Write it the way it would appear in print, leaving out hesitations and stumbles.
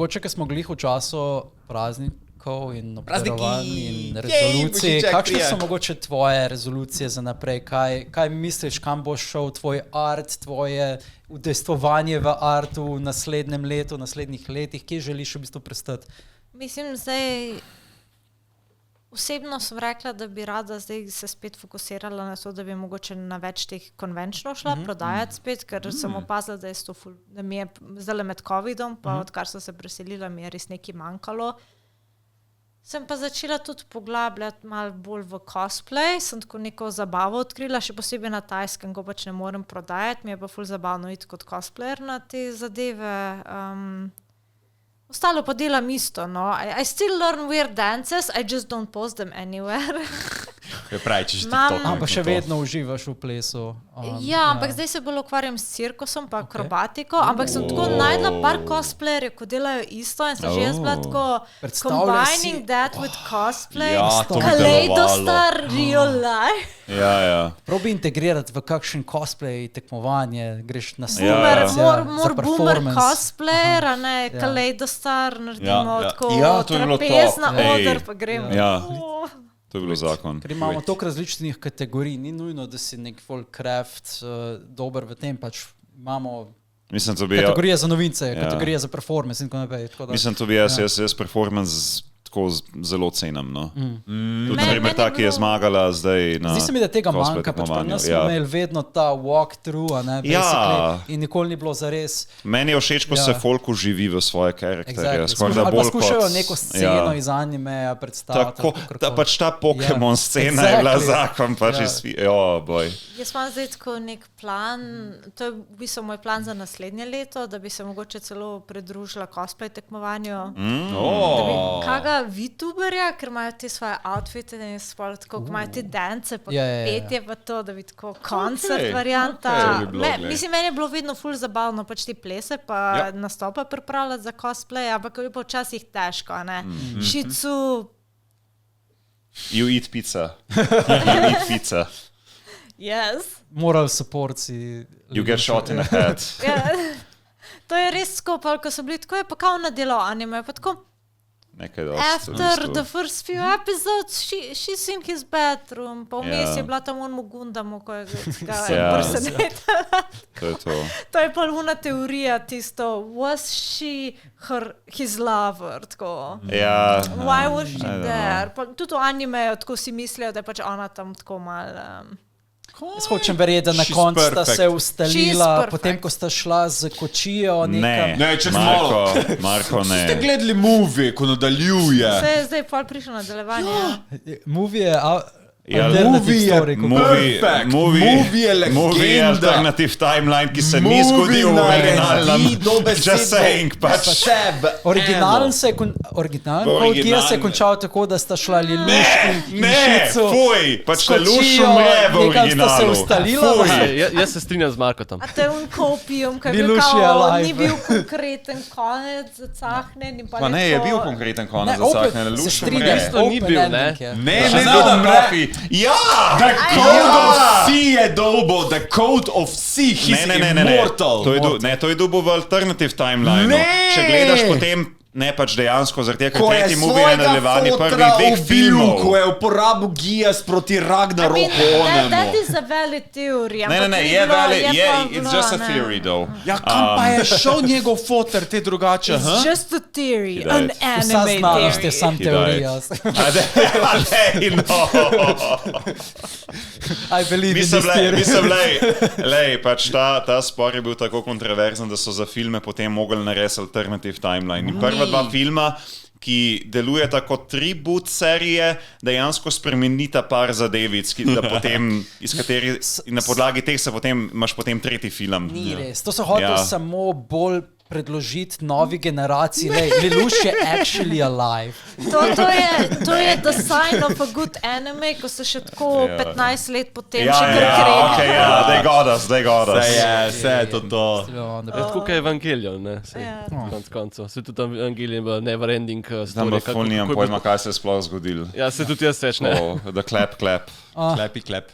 mogoče, ker smo glih v času praznikov in obdarovanj in rezolucij, kakšne so mogoče tvoje rezolucije za naprej? Kaj misliš, kam bo šel tvoj art, tvoje udejstvovanje v artu v naslednjem letu, v naslednjih letih? Kje želiš v bistvu prestati? Mislim, zdaj osebno sem rekla, da bi rada zdaj se spet fokusirala na to, da bi mogoče na več teh konvenčnov šla prodajati spet, ker sem opazila, da mi je zdaj med covidom, pa odkar sem se preselila, mi je res nekaj manjkalo. Sem pa začela tudi poglabljati malo bolj v cosplay, sem tako neko zabavo odkrila, še posebej na Tajskem, ko pač ne morem prodajati, mi je pa ful zabavno iti kot cosplayer na te zadeve. Ostalo pa delam isto, no. I still learn weird dances, I just don't post them anywhere. Pravi, če TikTok. Ampak še vedno uživaš v plesu. Ampak zdaj se bolj ukvarjam s cirkusom pa akrobatiko, ampak sem tako najdla par cosplayerjev, ko delajo isto in sem že jaz bila tako combining that with cosplay, Kaleidostar, real life. Probi integrirati v kakšen cosplay tekmovanje, greš na boomer cosplayer, a ne Kaleidostar, naredimo tako trapezna oder, pa gremo. To je bilo zakon. Ker imamo toliko različnih kategorij, ni nujno, da si nek folkcraft dober v tem, pač imamo kategorije za novince, kategorije za performance in tako naprej. Mislim, to bi jaz performance tako zelo cenim, no. Tudi primer ta, ki je zmagala zdaj na Zdi se mi, da tega manjka, pač pa nas smo imeli vedno ta walk-through, in nikoli ni bilo zares. Meni je všeč, ko se folk uživi v svoje karakterje. Ali pa skušajo neko sceno iz animeja predstaviti. Pač ta Pokemon scena je bila zakon, pač boj. Jaz imam zdaj tako nek plan, to je v bistvu moj plan za naslednje leto, da bi se mogoče celo pridružila cosplay tekmovanju. Kaga VTuberja, ker imajo te svoje outfite in tako, imajo te dance, pa petje pa to, da bi tako koncert varianta. Mislim, meni je bilo vedno ful zabavno pač te plese pa nastope pripravljati za cosplay, ampak je pa včasih težko, ne. Šicu. You eat pizza. You eat pizza. Yes. Moral support si. You get shot in the head. To je res skupaj, ko so bili tako, je pa kao na delo anime, pa tako. After the first few episodes, she's in his bedroom. Pa vmes je bila tam on Mugundamo, ko je ga impersonatala. To je to. To je pa luna teorija tisto. Was she his lover? Tako. Why was she there? Pa tudi v animeju tako si mislijo, da je pač ona tam tako malo... Jaz hočem verjeti, da na koncu sta se ustalila, potem ko sta šla z kočijo nekam. Ne, čez malo. Marko, ne. Ste gledali movie, ko nadaljuje? Se je zdaj pol prišlo nadaljevanje. Movie je... Movie je perfect, movie je legenda. Movie je alternative timeline, ki se ni zgodil v originalnem. Just saying, pač. Originalen Kolkija se je končal tako, da sta šla Lelouch in Šicu. Fuj, pač Lelouch umre v originalu. Nekam sta se ustalila. Jaz se strinjam z Markotom. A to je Kopijom, kaj bil kao, ni bil konkreten konec zacahnen. Pa ne, je bil konkreten konec zacahnen. Lelouch umre. To ni bil, ne? Ne, ja! The Code of Sea je dobo, The Code of Sea, he's immortal. To je dobo v alternative timeline. Če gledaš potem, ne pač dejansko, zaradi tega, ker tretji movie je nadaljevanje prvih dveh filmov. Ko je uporabil Gijas proti Ragnaroku onemu. That is a valid theory. Ne, je valid, it's just a theory though. Ja, kam pa je šel njegov foter, te drugače? It's just a theory, an anime theory. Vsa znanost je sam teorija. I believe in this theory. Lej, pač ta spor je bil tako kontroverzen, da so za filme potem mogli narediti alternative timeline. In prva dva filma, ki delujeta kot tribut serije, dejansko spremenita par zadevic, da potem, na podlagi teh imaš potem tretji film. Ni res, to so hoteli samo bolj predložiti novi generaciji. Lelouch je actually alive. To je the sign of a good anime, ko se še tako 15 let potem še kar krega. They got us. Vse je to. Tako je Evangelion, ne? Konc koncev. Se tudi Evangelion je never ending story. Znam pa ful nimam pojma, kaj se je sploh zgodil. Ja, se tudi jaz več, ne? The clap. Clappy clap.